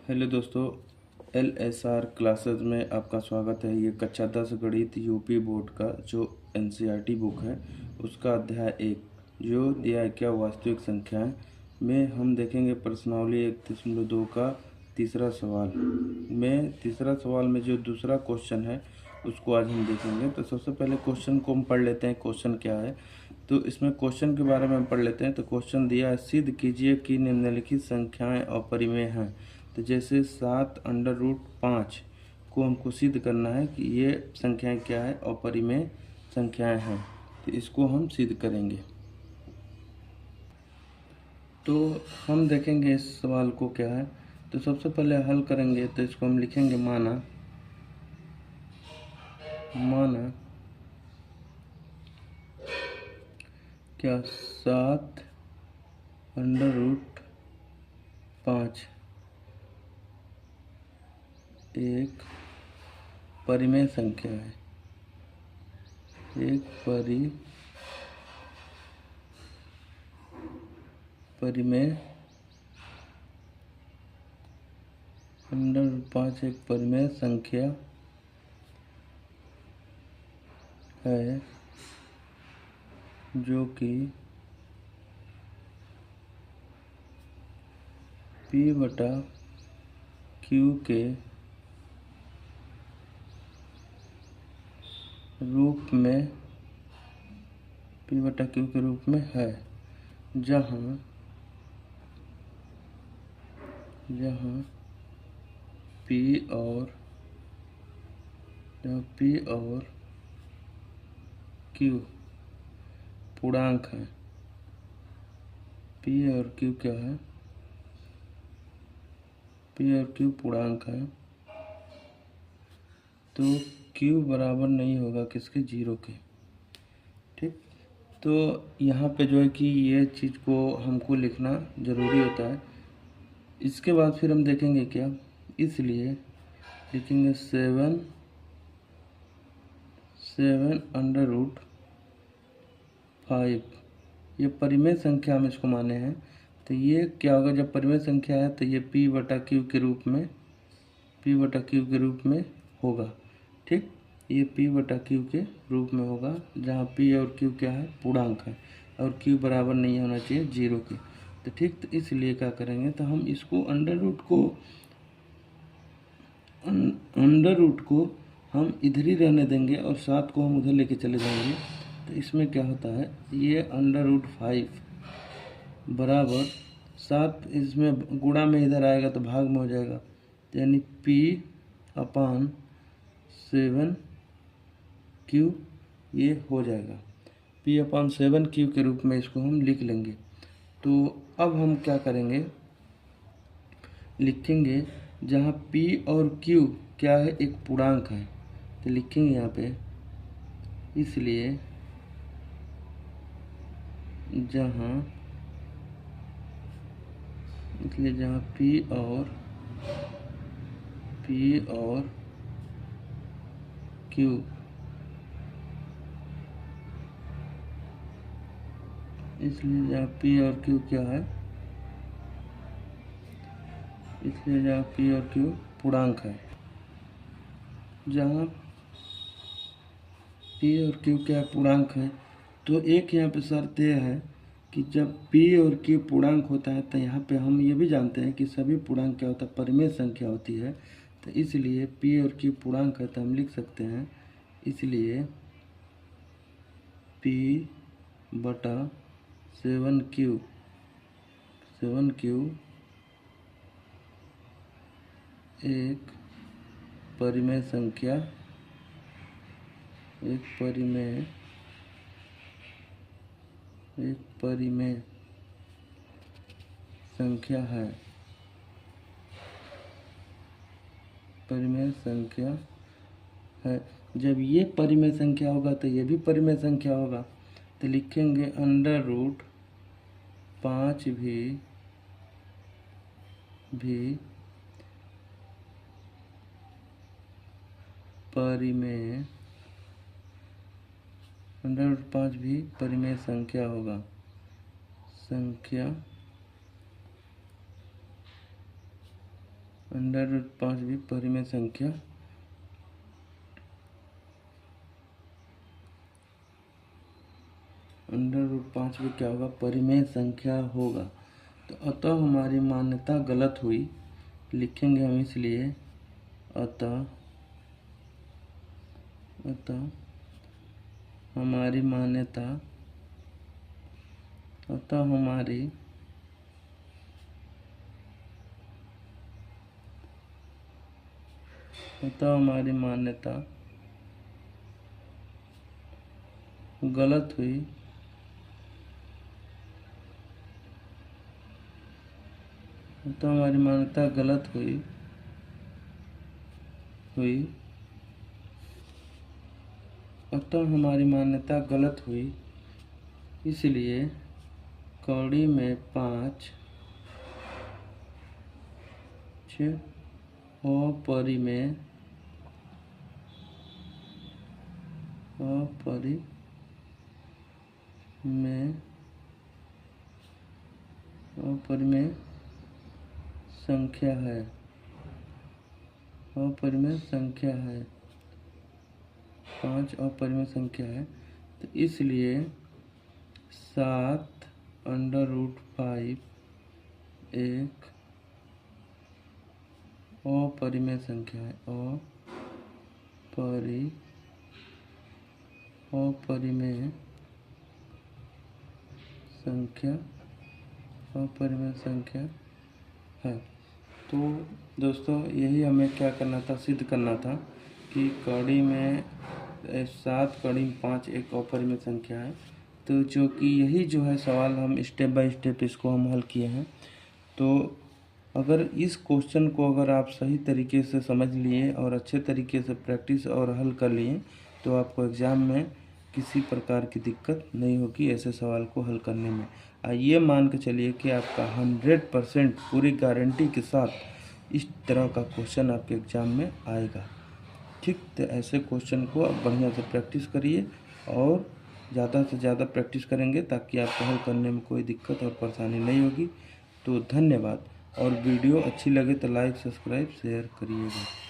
Hello दोस्तों, LSR classes में आपका स्वागत है। ये कक्षा 10 गणित यूपी बोर्ड का जो NCERT बुक है उसका अध्याय 1 जो दिया है क्या वास्तविक संख्याएं में हम देखेंगे प्रश्नावली 1.2 का तीसरा सवाल में। तीसरा सवाल में जो दूसरा क्वेश्चन है उसको आज हम देखेंगे। तो सबसे पहले क्वेश्चन को हम पढ़ लेते हैं। क्वेश्चन क्या है तो इसमें क्वेश्चन के बारे में हम पढ़ लेते हैं। तो क्वेश्चन दिया है, सिद्ध कीजिए कि निम्नलिखित संख्याएं अपरिमेय हैं। तो जैसे 7√5 को हमको सिद्ध करना है कि ये संख्याएं क्या है, अपरिमेय संख्याएं हैं। तो इसको हम सिद्ध करेंगे। तो हम देखेंगे इस सवाल को क्या है। तो सबसे पहले हल करेंगे तो इसको हम लिखेंगे माना क्या 7√5 एक परिमेय संख्या है। एक परिमेय √5 एक परिमेय संख्या है जो कि P/Q के रूप में है, जहाँ P और Q पूर्णांक है। P और Q क्या है? P और Q पूर्णांक है। तो Q बराबर नहीं होगा किसके? 0 के। ठीक, तो यहाँ पे जो है कि ये चीज़ को हमको लिखना ज़रूरी होता है। इसके बाद फिर हम देखेंगे क्या, इसलिए लिखेंगे 7/5। ये परिमेय संख्या हम इसको माने हैं। तो ये क्या होगा, जब परिमेय संख्या है तो ये P/Q के रूप में होगा। ठीक, ये P/Q के रूप में होगा, जहाँ P और Q क्या है? पूर्णांक है, और Q बराबर नहीं होना चाहिए 0 के। तो ठीक, तो इसलिए क्या करेंगे, तो हम इसको अंडर रूट को हम इधर ही रहने देंगे और 7 को हम उधर लेके चले जाएंगे। तो इसमें क्या होता है, ये √5 बराबर 7, इसमें गुणा में इधर आएगा तो भाग में हो जाएगा, तो यानी P/7Q ये हो जाएगा। P/7Q के रूप में इसको हम लिख लेंगे। तो अब हम क्या करेंगे, लिखेंगे जहाँ P और Q क्या है? एक पूर्णांक है। तो लिखेंगे यहाँ पे, इसलिए जहाँ P और Q इसलिए जहाँ P और Q क्या है, इसलिए जहाँ P और Q पूर्णांक है, जहाँ P और Q क्या पूर्णांक है, तो एक यहाँ पे शर्त यह है कि जब P और Q पूर्णांक होता है तो यहाँ पे हम ये भी जानते हैं कि सभी पूर्णांक क्या होता है? परिमेय संख्या होती है। तो इसलिए P और Q पूर्णांक है, तो हम लिख सकते हैं इसलिए P/7Q एक परिमेय संख्या है। परिमेय संख्या है। जब ये परिमेय संख्या होगा तो ये भी परिमेय संख्या होगा। तो लिखेंगे √5 भी परिमेय √5 भी परिमेय संख्या होगा। √5 भी परिमेय संख्या √5 भी क्या होगा, परिमेय संख्या होगा। तो अतः हमारी मान्यता गलत हुई, लिखेंगे हम इसलिए अतः हमारी मान्यता गलत हुई, इसलिए कौड़ी में 5 अपरिमेय संख्या है, 5 अपरिमेय संख्या है। तो इसलिए 7√5 एक अपरिमेय संख्या है, अपरिमेय संख्या है। तो दोस्तों यही हमें क्या करना था, सिद्ध करना था कि कौड़ी में 7 कौड़ी में 5 एक अपरिमेय संख्या है। तो जो कि यही जो है सवाल हम स्टेप बाय स्टेप इसको हम हल किए हैं। तो अगर इस क्वेश्चन को अगर आप सही तरीके से समझ लिए और अच्छे तरीके से प्रैक्टिस और हल कर लिए तो आपको एग्ज़ाम में किसी प्रकार की दिक्कत नहीं होगी ऐसे सवाल को हल करने में। ये मान के चलिए कि आपका 100% पूरी गारंटी के साथ इस तरह का क्वेश्चन आपके एग्ज़ाम में आएगा। ठीक, तो ऐसे क्वेश्चन को आप बढ़िया से प्रैक्टिस करिए और ज़्यादा से ज़्यादा प्रैक्टिस करेंगे ताकि आपको हल करने में कोई दिक्कत और परेशानी नहीं होगी। तो धन्यवाद, और वीडियो अच्छी लगे तो लाइक, सब्सक्राइब, शेयर करिएगा।